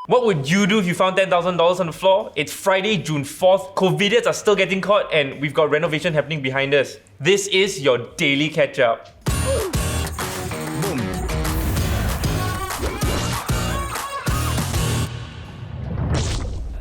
What would you do if you found $10,000 on the floor? It's Friday, June 4th. COVIDians are still getting caught and we've got renovation happening behind us. This is your daily catch-up.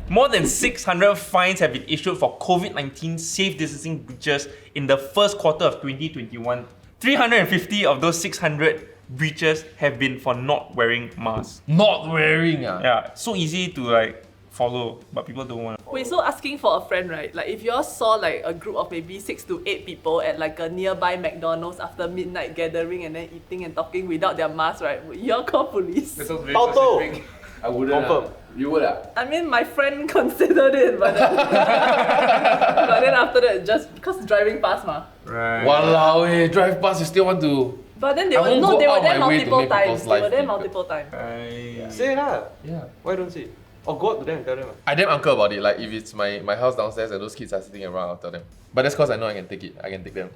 More than 600 fines have been issued for COVID-19 safe distancing breaches in the first quarter of 2021. 350 of those 600 breaches have been for not wearing masks. Not wearing Yeah, so easy to follow, but people don't want to. Wait, so asking for a friend, right? Like if y'all saw a group of maybe 6 to 8 people at a nearby McDonald's after midnight gathering and then eating and talking without their mask, right? Would y'all call police? That sounds very Auto! specific. I wouldn't. Confirm. You would I mean, my friend considered it, but then, but then after that, just because driving past Right. Walao, drive past, you still want to... But then they I were won't go out there my way to multiple make times. people's They life were there difficult. multiple times. Say it lah. Yeah. Why don't say it? Or go up to them and tell them. I damn uncle about it. Like if it's my house downstairs and those kids are sitting around, I'll tell them. But that's because I know I can take it. I can take them.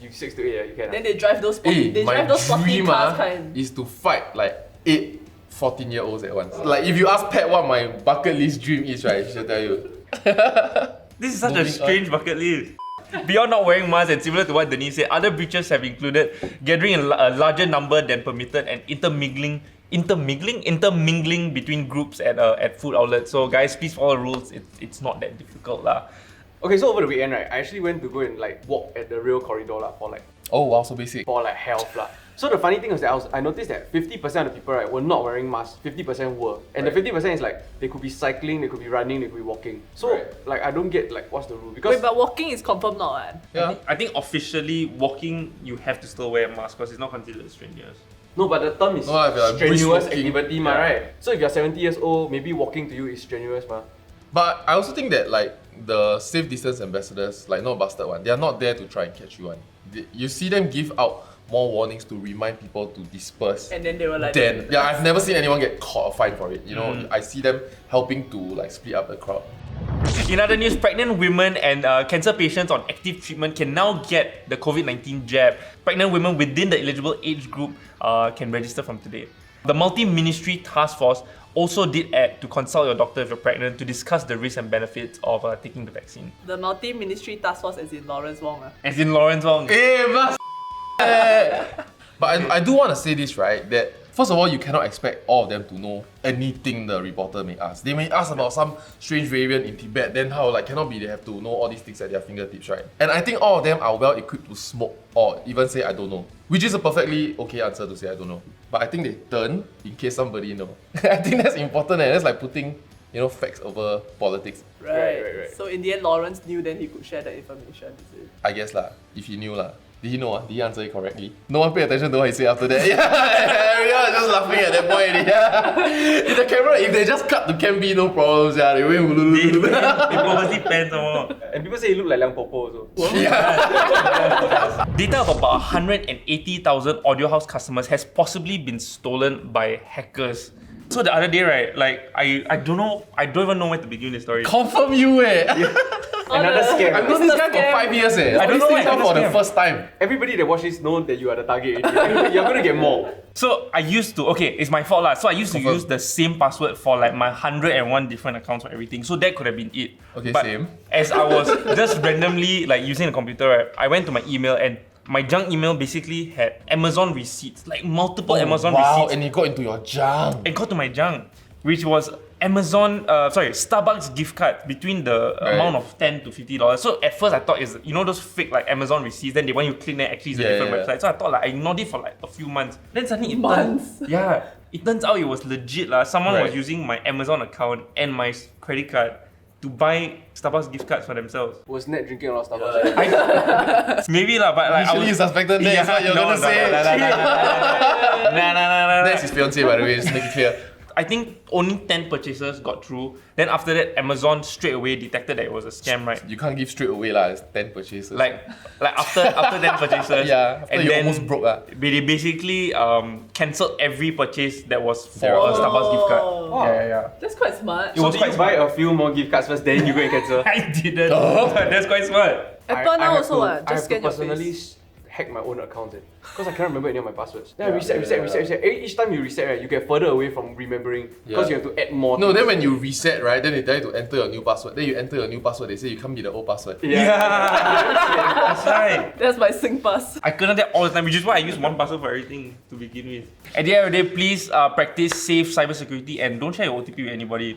You 6 to 8, you can. Then they drive those sporty, My sporty dream cars kind. is to fight like 8 14-year-olds at once. Like if you ask Pat what my bucket list dream is, right, she'll tell you. This is such a Moving strange bucket list. Beyond not wearing masks and similar to what Denise said, other breaches have included gathering a larger number than permitted and intermingling between groups at food outlets. So guys, please follow the rules. It's not that difficult lah. Okay, so over the weekend, right, I actually went to go and walk at the rail corridor for Oh wow, so basic. health lah. So the funny thing was that I noticed that 50% of the people, right, were not wearing masks. 50% were, and the 50% is they could be cycling, they could be running, they could be walking. So I don't get what's the rule, because Wait, but walking is confirmed not, right? Yeah. I think officially walking you have to still wear a mask because it's not considered strenuous. no, but the term is No, if you're strenuous brisk walking. activity, ma, right? So if you're 70 years old, maybe walking to you is strenuous, ma. But I also think that the safe distance ambassadors, not busted one, they are not there to try and catch you one. You see them give out more warnings to remind people to disperse. And then they were Then, yeah, I've never seen anyone get caught or fined for it. You know, I see them helping to split up the crowd. In other news, pregnant women and cancer patients on active treatment can now get the COVID-19 jab. Pregnant women within the eligible age group can register from today. The multi-ministry task force also did add to consult your doctor if you're pregnant to discuss the risks and benefits of taking the vaccine. The multi-ministry task force as in Lawrence Wong. As in Lawrence Wong. But I do want to say this, right, that first of all, you cannot expect all of them to know anything the reporter may ask. They may ask about some strange variant in Tibet, then how, cannot be they have to know all these things at their fingertips, right? And I think all of them are well equipped to smoke or even say I don't know, which is a perfectly okay answer to say I don't know. But I think they turn in case somebody know. I think that's important, and that's like putting facts over politics. Right. So in the end, Lawrence knew, then he could share that information, is it? I guess lah, if he knew lah. Did he know? Did he answer it correctly? No one paid attention to what he said after that. Yeah, everyone was just laughing at that point. Yeah. If the camera, if they just cut to Cam B, no problems. Yeah, they went. They purposely panned some more. And people say he look like Liang Popo also. Data of about 180,000 Audio House customers has possibly been stolen by hackers. So the other day, right, I don't even know where to begin this story. Confirm you, Another scam. I've known this guy for 5 years, I don't know why for the scam. first time. Everybody that watch this know that you are the target already. You're gonna get more. So I used to, it's my fault lah. So I used to use the same password for my 101 different accounts for everything. So that could have been it. Okay, but same. As I was just randomly using the computer, right, I went to my email and my junk email basically had Amazon receipts, multiple Amazon receipts. And it got into your junk. It got to my junk, which was Starbucks gift card between the amount of $10 to $50. So at first I thought it's those fake Amazon receipts. Then when you click there, actually it's a different website. So I thought I ignored it for a few months. Then suddenly it turns out it was legit lah. Someone was using my Amazon account and my credit card to buy Starbucks gift cards for themselves. Was Ned drinking a lot of Starbucks? Maybe lah, but Usually you suspected that's what you're gonna say. That's his fiancée, by the way, just make it clear. I think only 10 purchases got through. Then after that, Amazon straight away detected that it was a scam, right? You can't give straight away lah, it's 10 purchases. After 10 purchases, after and you then almost broke lah. They basically cancelled every purchase that was for a Starbucks gift card. Wow. Yeah. That's quite smart. It was So quite you buy a few more gift cards first, then you go and cancel? I didn't. That's quite smart. Apple now also I have just to scan your personally face. hack my own accounts because I can't remember any of my passwords. Then I reset. Each time you reset, right, you get further away from remembering because you have to add more. No, then when you reset, right, then they tell you to enter your new password. Then you enter your new password, they say you can't be the old password. That's right. That's my SingPass. I couldn't that all the time, which is why I use one password for everything to begin with. At the end of the day, please practice safe cybersecurity and don't share your OTP with anybody.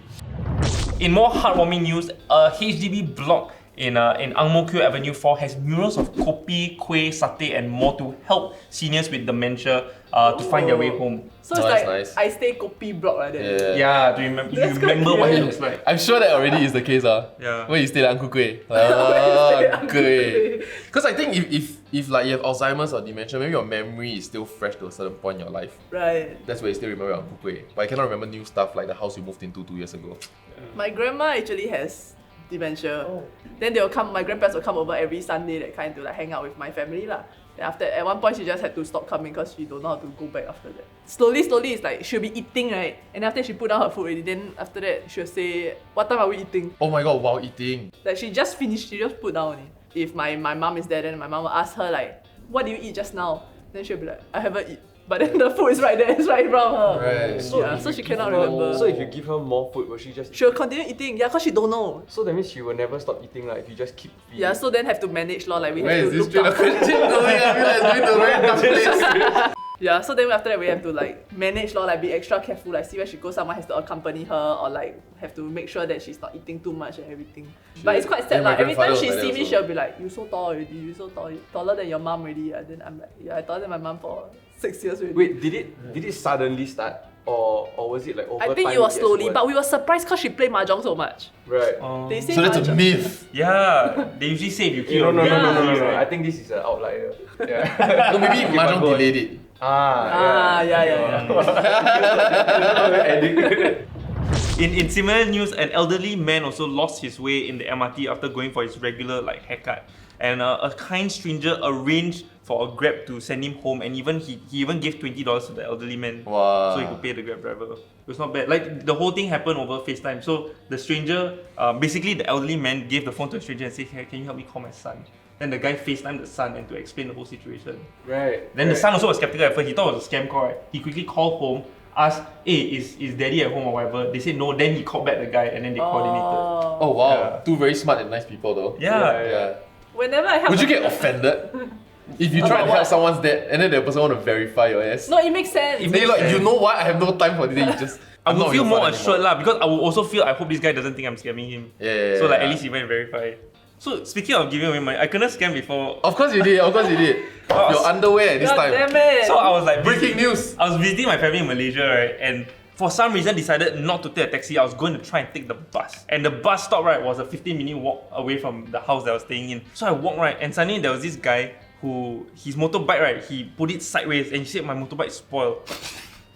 In more heartwarming news, a HDB block in Ang Mo Kio Avenue 4 has murals of kopi, kueh, satay and more to help seniors with dementia to find their way home. So it's Nice, like nice. I stay kopi block like that. Yeah, do you remember? You That's quite remember what it cute. looks like? I'm sure that already is the case, Yeah. Where you stay like Uncle Kueh. Kueh. Because I think if like you have Alzheimer's or dementia, maybe your memory is still fresh to a certain point in your life. Right. That's where you still remember Uncle Kueh. But I cannot remember new stuff like the house you moved into 2 years ago. My grandma actually has dementia. Then they will come. My grandparents will come over every Sunday, that kind, to like hang out with my family lah. Then after, at one point, she just had to stop coming because she don't know how to go back after that. Slowly, it's like she'll be eating, right? And after she put down her food already, then after that she'll say, "What time are we eating?" Oh my god, while eating. Like she just finished, she just put down only. If my mom is there, then my mom will ask her like, "What did you eat just now?" Then she'll be like, "I haven't eaten." But then the food is right there, it's right in front of her. Right. So, Yeah, if so you she give cannot her- remember. So if you give her more food, will she just? She'll continue eating, yeah, because she don't know. So that means she will never stop eating, like if you just keep feeding. Yeah, so then have to manage lor, like we Where have is to this look train of after. question going? I feel like it's going to a very dark place. Yeah, so then after that we have to like manage lor, like be extra careful, like see where she goes, someone has to accompany her or like have to make sure that she's not eating too much and everything. But it's quite sad Yeah, my like every time grandfather she was like see that me, also. she'll be like, "You so tall already, you so tall, taller than your mom already." Yeah. Then I'm like, yeah, I taller than my mom for 6 years already. Wait, did it suddenly start, or was it like over I think time it was gets slowly, worse? but we were surprised because she played mahjong so much. Right. They say So that's a mahjong- myth. Yeah, they usually say if you kill No. right? I think this is an outlier. Yeah. No, maybe Mahjong delayed it. Yeah. In similar news, an elderly man also lost his way in the MRT after going for his regular like haircut. And a kind stranger arranged for a Grab to send him home, and he even gave $20 to the elderly man Wow. so he could pay the Grab driver. It was not bad. Like the whole thing happened over FaceTime. So the stranger, basically the elderly man gave the phone to the stranger and said, "Hey, can you help me call my son?" Then the guy FaceTimed the son and to explain the whole situation. Right. Then the son also was skeptical at first. He thought it was a scam call. Right? He quickly called home, asked, "Hey, is daddy at home or whatever?" They said no. Then he called back the guy and then they coordinated. Oh wow, Yeah. two very smart and nice people though. Yeah. Whenever I help Would you get offended if you try to help someone's dad and then the person want to verify your ass? No, it makes sense. It Then you're like, sense. you know what? I have no time for this. Then you just. I I'm would not feel your more fun assured anymore. lah, because I would also feel I hope this guy doesn't think I'm scamming him. Yeah. So like at least he went and verify. So speaking of giving away money, I couldn't scam before. Of course you did. Of course you did. Your underwear at this God time. damn it. So I was like Breaking news. I was visiting my family in Malaysia, right? And for some reason decided not to take a taxi. I was going to try and take the bus. And the bus stop, right, was a 15-minute walk away from the house that I was staying in. So I walked, right, and suddenly there was this guy who, his motorbike, right, he put it sideways and he said my motorbike is spoiled.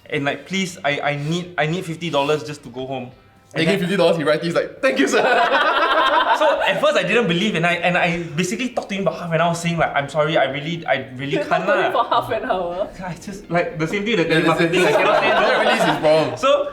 And like, please, I need $50 just to go home. They And gave then- $50, he writes, he's like, thank you, sir. So at first I didn't believe, and I basically talked to him about half an hour saying like, I'm sorry, I really You can't talked to me for lah. half an hour. I just like the same thing, the That's telemarketing thing, I cannot say That no. really is his problem. So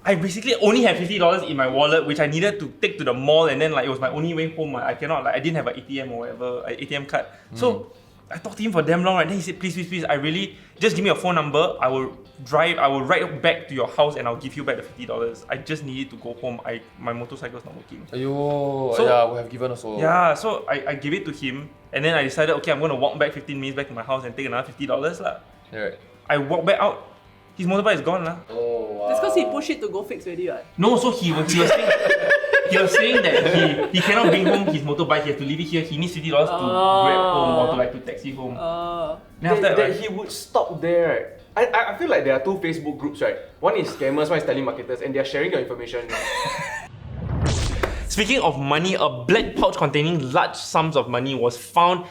I basically only had $50 in my wallet, which I needed to take to the mall, and then like it was my only way home. I cannot, like I didn't have an ATM or whatever, an ATM card. So I talked to him for damn long, right? Then he said, please, I really just give me your phone number. I will ride back to your house and I'll give you back the $50. I just needed to go home. My motorcycle's not working. Ayo, So- yeah, we have given also. Yeah, so I gave it to him, and then I decided, okay, I'm gonna walk back 15 minutes back to my house and take another $50 lah. Yeah, right. I walked back out. His motorbike is gone lah. Oh, wow. That's because he pushed it to go fix already, right? No, so he was saying he was saying that he cannot bring home his motorbike. He has to leave it here. He needs $50 to grab home or to taxi home. Then after That, that, right, he would stop there, right? I feel like there are two Facebook groups, right? One is scammers, one is telemarketers, and they are sharing your information. speaking of money, a black pouch containing large sums of money was found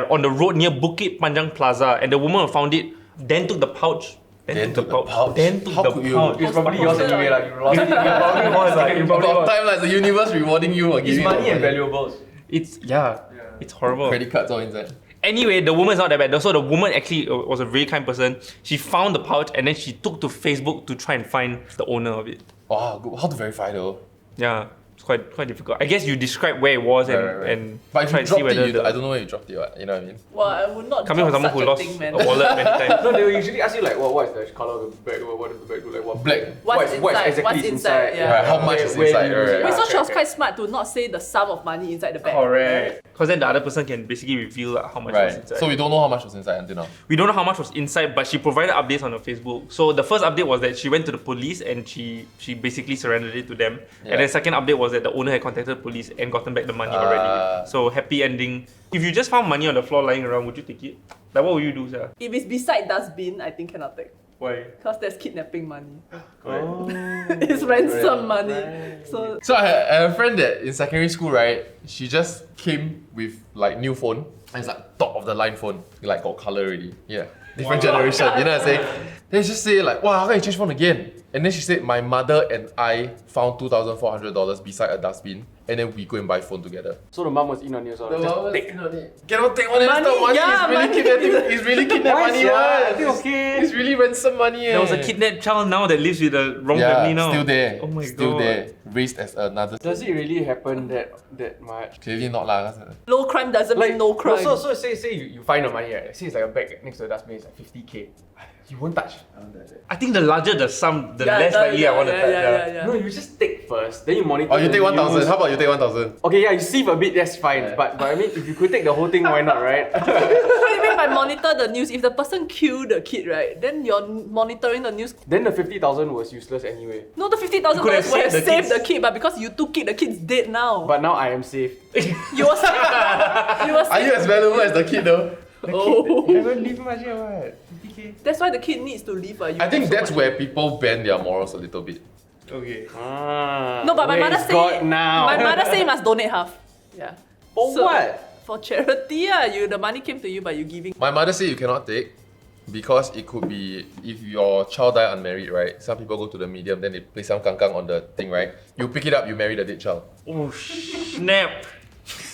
on the road near Bukit Panjang Plaza, and the woman who found it then took the pouch. Then took the pouch. Then took How the could you? pouch. It's probably yours anyway, like you lost it. You probably was, like you probably About was. time, like the universe rewarding you or It's giving you money and money. valuables. It's it's horrible. Credit cards all inside. Anyway, the woman's not that bad. So the woman actually was a very kind person. She found the pouch and then she took to Facebook to try and find the owner of it. Wow, good. How to verify though? Yeah, it's quite difficult. I guess you describe where it was and But if try you to see dropped whether it, I don't know where you dropped it. You know what I mean? Well, I would not coming from drop someone who such a lost thing, man. a wallet many times. No, they will usually ask you like, what is the color of the bag? What does the bag look like? What Black. What's inside? What's inside? Yeah. Right, how much is inside? Right. Wait, so she was quite smart to not say the sum of money inside the bag. Correct. Because then the other person can basically reveal like, how much was Right. inside. So we don't know how much was inside until now. We don't know how much was inside, but she provided updates on her Facebook. So the first update was that she went to the police and she basically surrendered it to them. Yeah. And then second update was that the owner had contacted police and gotten back the money already. So happy ending. If you just found money on the floor lying around, would you take it? Like what would you do, sir? If it's beside dustbin, I think cannot take. Why? Because that's kidnapping money. Oh. It's ransom money. So So I had a friend that in secondary school, right? She just came with like new phone. And it's like top of the line phone. It like got color already. Yeah. Different generation. You know what I'm saying? Then she just say like, wow, how can you change phone again? And then she said, my mother and I found $2,400 beside a dustbin. And then we go and buy phone together. So the mum was in on you, so just take. Cannot take money. Money, Money. yeah, It's really money. kidnapping. It's really kidnap money. I What? think okay. It's really ransom money. There was a kidnapped child now that lives with the wrong family now. Still there. Oh my Still god. there. Raised as another. Does it really happen that much? Clearly not lah. low crime doesn't mean no crime. So say you find the money, right? Say it's like a bag next to the dustbin, it's like 50k. You won't touch. I won't touch it. I think the larger the sum, the less likely I want to touch. yeah. No, you just take first, then you monitor. Oh, you the take 1,000. news. How about you take 1,000? Okay, yeah, you sieve a bit, that's fine. Yeah. But I mean, if you could take the whole thing, why not, right? What do you mean by monitor the news? If the person killed the kid, right, then you're monitoring the news. Then the 50,000 was useless anyway. No, the $50,000 You could have would have saved the saved kids. the kid, but because you took it, the kid's dead now. But now I am safe. You were saved. You were Are you saved. as valuable as the kid though? Oh. You haven't leave much yet, what? 50k? That's why the kid needs to leave. You I think so that's much. where people bend their morals a little bit. Okay. No, but my mother Where's say. God now? My mother say you must donate half. Yeah. For So- what? For charity, the money came to you by you giving. My mother said you cannot take because it could be if your child die unmarried, right? Some people go to the medium, then they play some kangkang on the thing, right? You pick it up, you marry the dead child. Oh snap.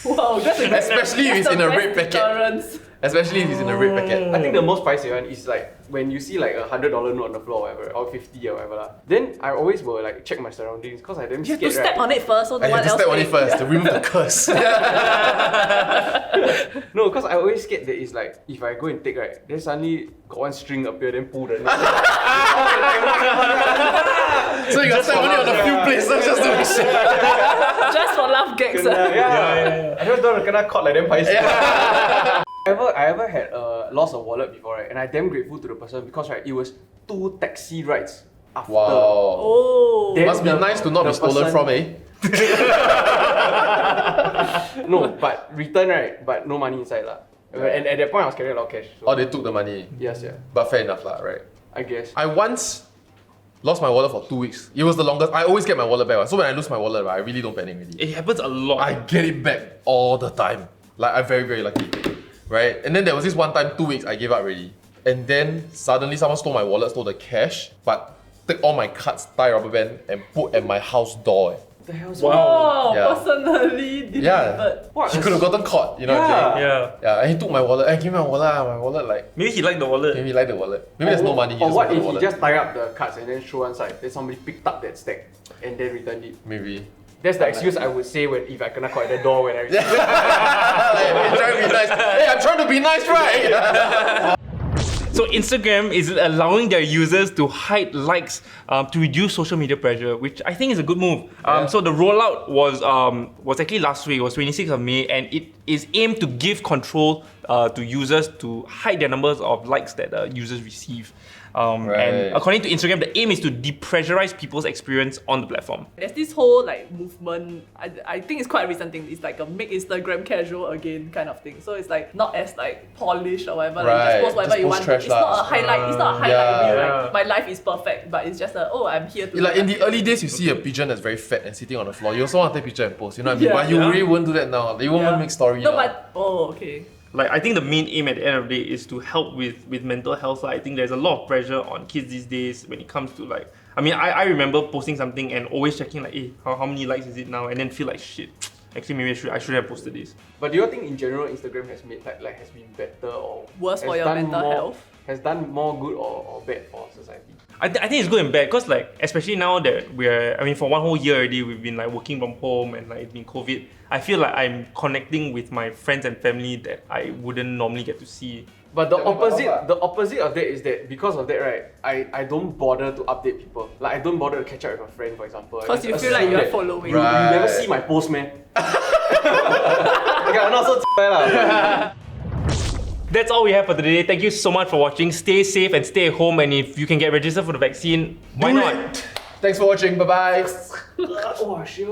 Wow, that's a Especially if it's in a red packet. deterrence. Especially if it's in a red packet. I think the most pricey one is like when you see like a $100 note on the floor or whatever, or 50 or whatever lah. Then I always will like check my surroundings because I damn You have scared, to step right? on it first, so no I one have to else step on it take. first to remove the curse. No, because I always scared that it's like if I go and take right, then suddenly got one string appear, then pull the neck. So you got step on it on a few places just to make sure. Just for laugh gags. Yeah. I just don't want to kena caught like them paiseh. I ever had lost a wallet before, right? And I damn grateful to the person because right, it was 2 taxi rides after. Wow. Oh. Then Must be the- nice to not the be stolen person- from, eh? No, but return right, but no money inside lah. And at that point I was carrying a lot of cash. So Or they took the money. yes, yeah. But fair enough lah, right? I guess. I once lost my wallet for 2 weeks. It was the longest. I always get my wallet back. So when I lose my wallet, right, I really don't panic really. It happens a lot. I get it back all the time. Like I'm very, very lucky. Right? And then there was this one time, 2 weeks, I gave up already. And then suddenly someone stole my wallet, stole the cash, but take all my cards, tie rubber band, and put at my house door. What the hell? Oh, Yeah. personally delivered. Yeah. What? He could have gotten caught, you know what I'm saying? Yeah. Yeah, and he took my wallet. Give me my wallet, like, Maybe he liked the wallet. maybe he liked the wallet. Maybe there's no money, he Or just what wanted if the he wallet. just tie up the cards and then show one side, then somebody picked up that stack and then returned it. Maybe. That's the excuse I would say when if I kena caught at the door when I receive it. Like, I'm trying to be nice. Hey, I'm trying to be nice, right? So Instagram is allowing their users to hide likes to reduce social media pressure, which I think is a good move. Yeah. So the rollout was actually last week. It was 26th of May, and it is aimed to give control to users to hide their numbers of likes that users receive. Right. And according to Instagram, the aim is to depressurize people's experience on the platform. There's this whole like movement. I think it's quite a recent thing. It's like a make Instagram casual again kind of thing. So it's like not as like polished or whatever. Like you Right. just post whatever Just you post want. trash It's lah. not a highlight. It's not a highlight Yeah. reel. Yeah. Like my life is perfect, but it's just I'm here to. Like in the early days, you see a pigeon that's very fat and sitting on the floor. You also want to take a picture and post, you know what I mean? Yeah. But you Yeah. really won't do that now. You won't Yeah. make story No, now. but okay. Like I think the main aim at the end of the day is to help with mental health. I think there's a lot of pressure on kids these days when it comes to I remember posting something and always checking like, hey, how many likes is it now? And then feel like shit. actually maybe I should have posted this. But do you think in general Instagram has made like has been better or Worse has for your done mental more, health? Has done more good or bad for society? I think it's good and bad because like especially now that for one whole year already we've been like working from home and like it's been COVID. I feel like I'm connecting with my friends and family that I wouldn't normally get to see. But the opposite of that is that because of that, right, I don't bother to update people. Like I don't bother to catch up with a friend, for example. Because you feel like you're following. You never see my post, man. Okay, I'm not so lah. That's all we have for today. Thank you so much for watching. Stay safe and stay at home. And if you can get registered for the vaccine, why not? Thanks for watching. Bye bye. Oh, shit.